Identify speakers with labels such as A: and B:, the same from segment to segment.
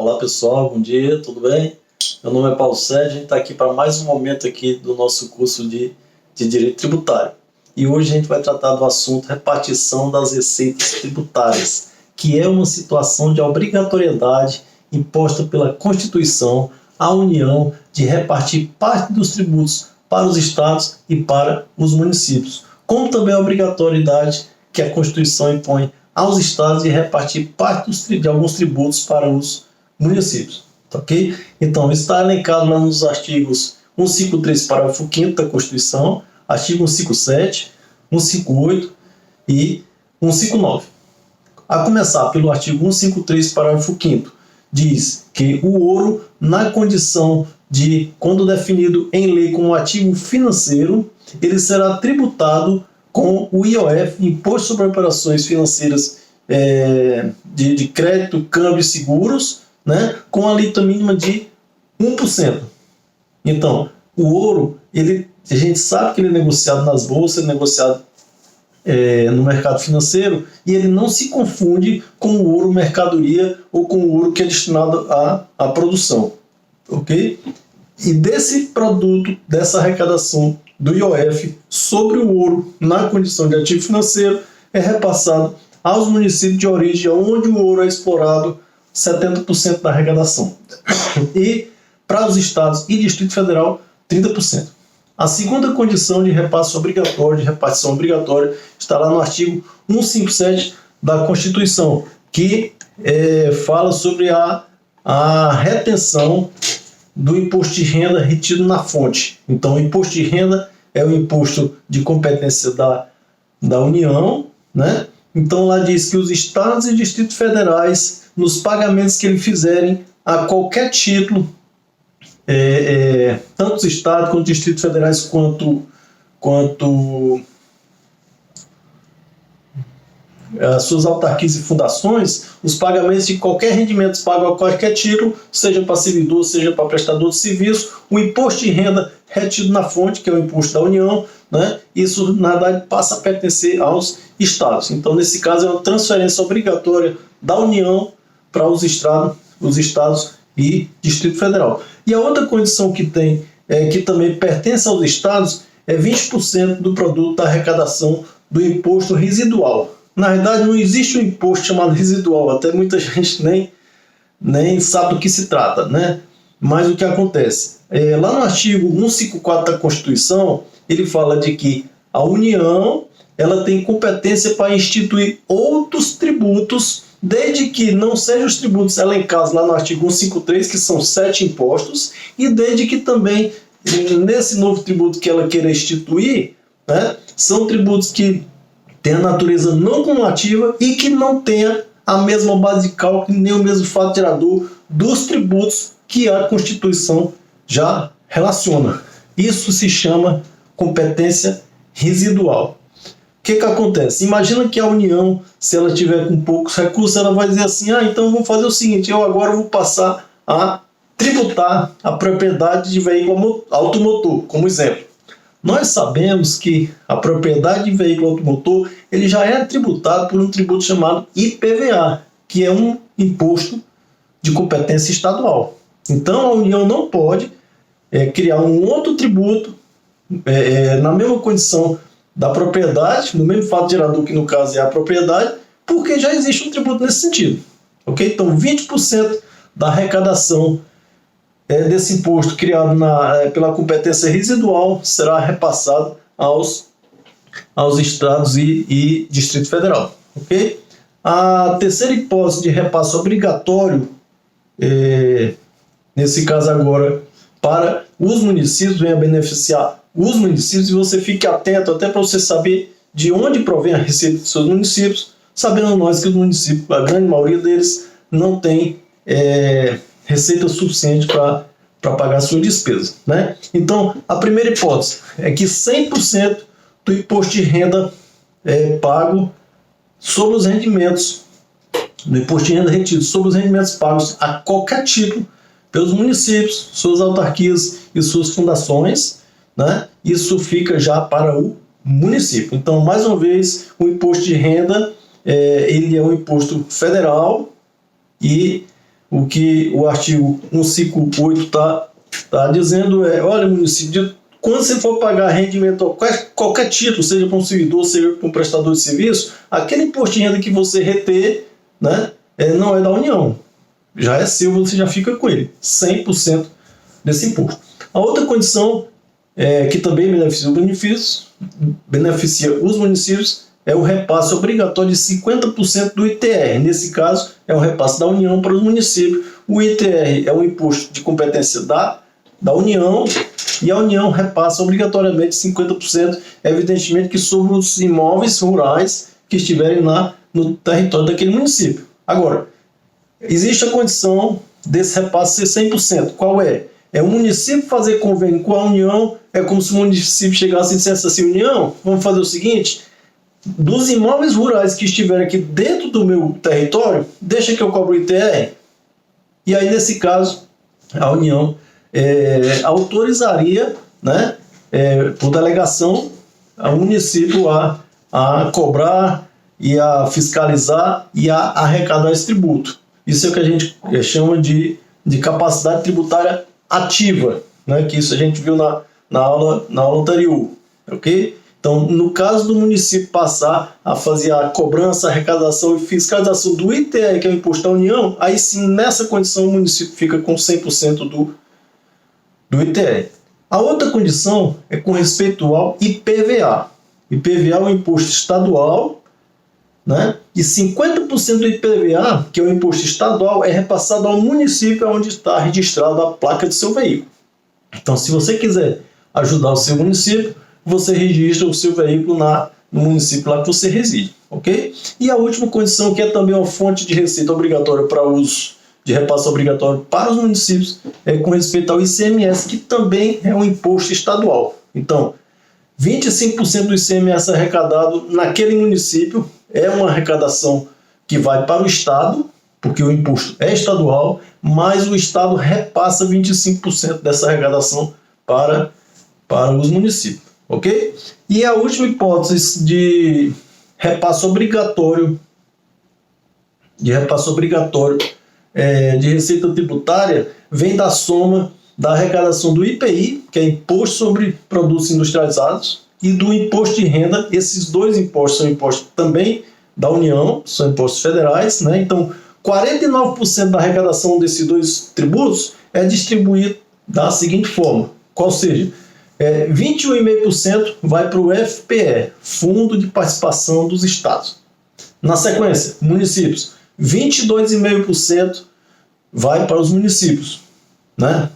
A: Olá pessoal, bom dia, tudo bem? Meu nome é Paulo Sérgio, a gente está aqui para mais um momento aqui do nosso curso de Direito Tributário. E hoje a gente vai tratar do assunto repartição das receitas tributárias, que é uma situação de obrigatoriedade imposta pela Constituição à União de repartir parte dos tributos para os estados e para os municípios, como também a obrigatoriedade que a Constituição impõe aos estados de repartir parte de alguns tributos para os municípios. Ok? Então, está elencado lá nos artigos 153, parágrafo 5º da Constituição, artigo 157, 158 e 159. A começar pelo artigo 153, parágrafo 5º, diz que o ouro, na condição de, quando definido em lei como ativo financeiro, ele será tributado com o IOF, Imposto sobre Operações Financeiras de Crédito, Câmbio e Seguros, né, com a alíquota mínima de 1%. Então, o ouro, a gente sabe que ele é negociado nas bolsas, é negociado no mercado financeiro, e ele não se confunde com o ouro mercadoria ou com o ouro que é destinado à produção. Ok? E desse produto, dessa arrecadação do IOF sobre o ouro na condição de ativo financeiro, é repassado aos municípios de origem onde o ouro é explorado 70% da arrecadação. E para os estados e Distrito Federal, 30%. A segunda condição de repasse obrigatório, de repartição obrigatória, está lá no artigo 157 da Constituição, que fala sobre a retenção do imposto de renda retido na fonte. Então, o imposto de renda é o imposto de competência da União, né? Então, lá diz que os estados e distritos federais, nos pagamentos que eles fizerem a qualquer título, tanto os estados quanto os distritos federais, quanto as suas autarquias e fundações, os pagamentos de qualquer rendimento pago a qualquer título, seja para servidor, seja para prestador de serviço, o imposto de renda retido na fonte, que é o imposto da União, né, isso na verdade passa a pertencer aos estados. Então, nesse caso, é uma transferência obrigatória da União para os estados e Distrito Federal. E a outra condição que tem, que também pertence aos estados, é 20% do produto da arrecadação do imposto residual. Na verdade, não existe um imposto chamado residual, até muita gente nem sabe do que se trata, né? Mas o que acontece? Lá no artigo 154 da Constituição, ele fala de que a União ela tem competência para instituir outros tributos, desde que não sejam os tributos elencados lá no artigo 153, que são 7 impostos, e desde que também, nesse novo tributo que ela queira instituir, né, são tributos que têm a natureza não cumulativa e que não tenha a mesma base de cálculo nem o mesmo fato gerador dos tributos que a Constituição já relaciona. Isso se chama competência residual. O que acontece? Imagina que a União, se ela tiver com poucos recursos, ela vai dizer assim, então eu vou fazer o seguinte, eu agora vou passar a tributar a propriedade de veículo automotor, como exemplo. Nós sabemos que a propriedade de veículo automotor ele já é tributado por um tributo chamado IPVA, que é um imposto de competência estadual. Então, a União não pode criar um outro tributo na mesma condição da propriedade, no mesmo fato gerador que no caso é a propriedade, porque já existe um tributo nesse sentido. Okay? Então, 20% da arrecadação desse imposto criado pela competência residual será repassado aos estados e Distrito Federal. Okay? A terceira hipótese de repasse obrigatório, nesse caso agora, para os municípios, vem a beneficiar os municípios, e você fique atento até para você saber de onde provém a receita dos seus municípios, sabendo nós que os municípios, a grande maioria deles, não tem receita suficiente para pagar suas despesas, né? Então, a primeira hipótese é que 100% do imposto de renda é pago sobre os rendimentos, do imposto de renda retido sobre os rendimentos pagos a qualquer título pelos municípios, suas autarquias e suas fundações, né? Isso fica já para o município. Então, mais uma vez, o imposto de renda ele é um imposto federal e o que o artigo 158 está dizendo é, olha, município, quando você for pagar rendimento a qualquer título, seja para um servidor, seja para um prestador de serviço, aquele imposto de renda que você reter, né, não é da União. Já é seu, você já fica com ele, 100% desse imposto. A outra condição que também beneficia os municípios é o repasse obrigatório de 50% do ITR. Nesse caso, é um repasse da União para os municípios. O ITR é um imposto de competência da União, e a União repassa obrigatoriamente 50%, evidentemente que sobre os imóveis rurais que estiverem lá no território daquele município. Agora, existe a condição desse repasse ser 100%. Qual é? É o município fazer convênio com a União, é como se o município chegasse e dissesse assim, União, vamos fazer o seguinte, dos imóveis rurais que estiverem aqui dentro do meu território, deixa que eu cobro o ITR. E aí, nesse caso, a União autorizaria, né, por delegação, o município a cobrar e a fiscalizar e a arrecadar esse tributo. Isso é o que a gente chama de capacidade tributária ativa, né, que isso a gente viu na aula anterior, ok? Então, no caso do município passar a fazer a cobrança, arrecadação e fiscalização do ITR, que é o Imposto da União, aí sim, nessa condição, o município fica com 100% do ITR. A outra condição é com respeito ao IPVA. IPVA é um imposto estadual, né? E 50% do IPVA, que é o imposto estadual, é repassado ao município onde está registrada a placa de seu veículo. Então, se você quiser ajudar o seu município, você registra o seu veículo no município lá que você reside, ok? E a última condição, que é também uma fonte de receita obrigatória para uso de repasse obrigatório para os municípios, é com respeito ao ICMS, que também é um imposto estadual. Então, 25% do ICMS arrecadado naquele município é uma arrecadação que vai para o Estado, porque o imposto é estadual, mas o Estado repassa 25% dessa arrecadação para os municípios, ok? E a última hipótese de repasse obrigatório de receita tributária vem da soma da arrecadação do IPI, que é Imposto sobre Produtos Industrializados, e do Imposto de Renda. Esses dois impostos são impostos também da União, são impostos federais, né? Então, 49% da arrecadação desses dois tributos é distribuído da seguinte forma, qual seja, 21,5% vai para o FPE, Fundo de Participação dos Estados. Na sequência, municípios, 22,5% vai para os municípios, né?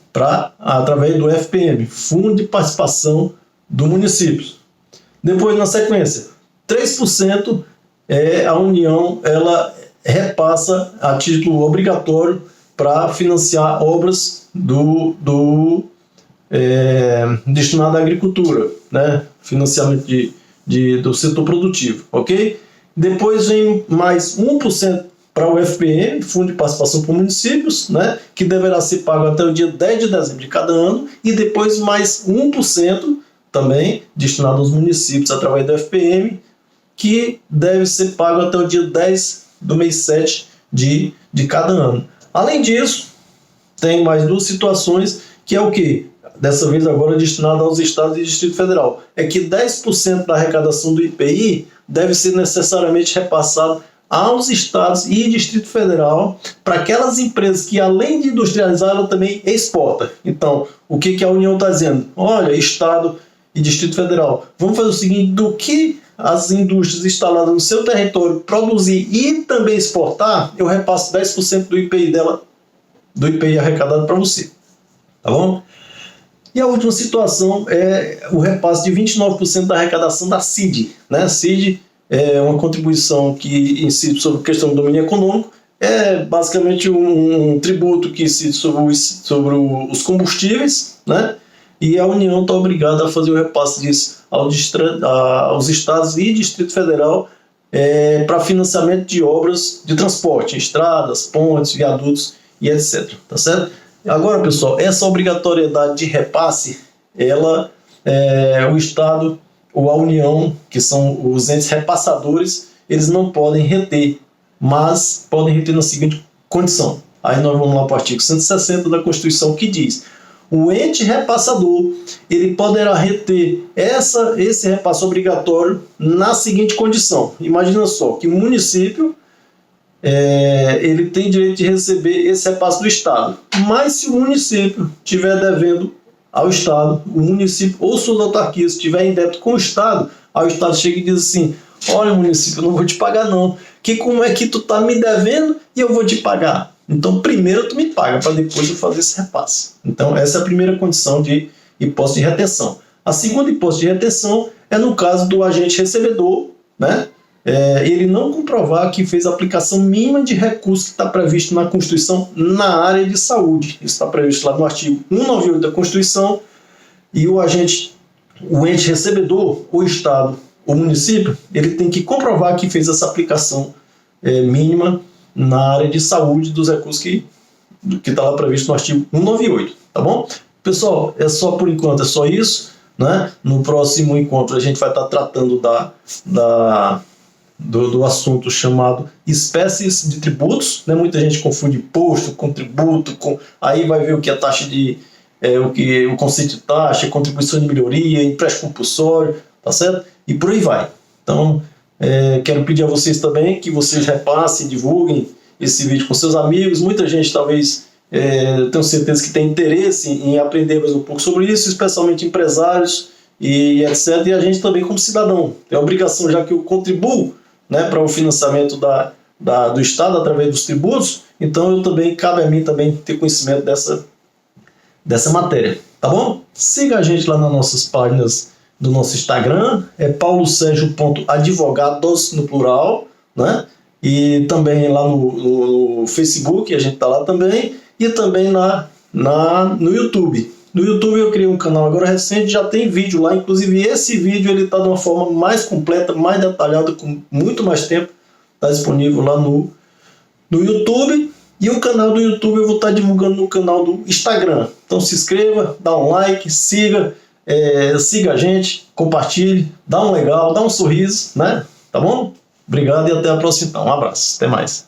A: Através do FPM, Fundo de Participação do Município. Depois, na sequência, 3% a União ela repassa a título obrigatório para financiar obras destinado à agricultura, né? Financiamento do setor produtivo, ok? Depois vem mais 1% para o FPM, Fundo de Participação por Municípios, né, que deverá ser pago até o dia 10 de dezembro de cada ano, e depois mais 1% também destinado aos municípios através do FPM, que deve ser pago até o dia 10 do mês 7 de cada ano. Além disso, tem mais duas situações, que é o que? Dessa vez agora destinado aos estados e Distrito Federal. É que 10% da arrecadação do IPI deve ser necessariamente repassado aos estados e Distrito Federal para aquelas empresas que, além de industrializar, ela também exporta. Então, o que a União está dizendo? Olha, estado e Distrito Federal, vamos fazer o seguinte, do que as indústrias instaladas no seu território produzir e também exportar, eu repasso 10% do IPI dela, do IPI arrecadado para você. Tá bom? E a última situação é o repasse de 29% da arrecadação da CID. Né? A CID é uma contribuição que incide sobre a questão do domínio econômico, é basicamente um tributo que incide sobre os combustíveis, né? E a União está obrigada a fazer o repasse disso aos estados e Distrito Federal para financiamento de obras de transporte, estradas, pontes, viadutos e etc. Tá certo? Agora, pessoal, essa obrigatoriedade de repasse, o Estado ou a União, que são os entes repassadores, eles não podem reter, mas podem reter na seguinte condição. Aí nós vamos lá para o artigo 160 da Constituição, que diz: o ente repassador, ele poderá reter esse repasse obrigatório na seguinte condição. Imagina só, que o município ele tem direito de receber esse repasse do Estado. Mas se o município estiver devendo ao Estado, o município ou suas autarquias estiver em débito com o Estado, aí o Estado chega e diz assim: olha, município, eu não vou te pagar não, que como é que tu tá me devendo e eu vou te pagar? Então primeiro tu me paga para depois eu fazer esse repasse. Então essa é a primeira condição de hipótese de retenção. A segunda hipótese de retenção é no caso do agente recebedor, né? Ele não comprovar que fez a aplicação mínima de recurso que está previsto na Constituição na área de saúde. Isso está previsto lá no artigo 198 da Constituição. E o ente recebedor, o Estado, o município, ele tem que comprovar que fez essa aplicação mínima na área de saúde dos recursos que está lá previsto no artigo 198, tá bom? Pessoal, por enquanto é só isso, né? No próximo encontro a gente vai estar tratando do assunto chamado espécies de tributos, né? Muita gente confunde imposto com tributo, aí vai ver o que é taxa o conceito de taxa, contribuição de melhoria, empréstimo compulsório, tá certo? E por aí vai. Então, quero pedir a vocês também que vocês repassem, divulguem esse vídeo com seus amigos. Muita gente talvez, tenho certeza que tem interesse em aprender mais um pouco sobre isso, especialmente empresários e etc. E a gente também como cidadão tem a obrigação, já que eu contribuo, né, para o financiamento do Estado através dos tributos, então cabe a mim também ter conhecimento dessa matéria, tá bom? Siga a gente lá nas nossas páginas do nosso Instagram, paulosergio.advogados no plural, né? E também lá no Facebook, a gente tá lá também, e também no YouTube. No YouTube eu criei um canal agora recente, já tem vídeo lá, inclusive esse vídeo ele está de uma forma mais completa, mais detalhada, com muito mais tempo, está disponível lá no YouTube. E o canal do YouTube eu vou estar divulgando no canal do Instagram. Então se inscreva, dá um like, siga a gente, compartilhe, dá um legal, dá um sorriso, né? Tá bom? Obrigado e até a próxima então. Um abraço, até mais.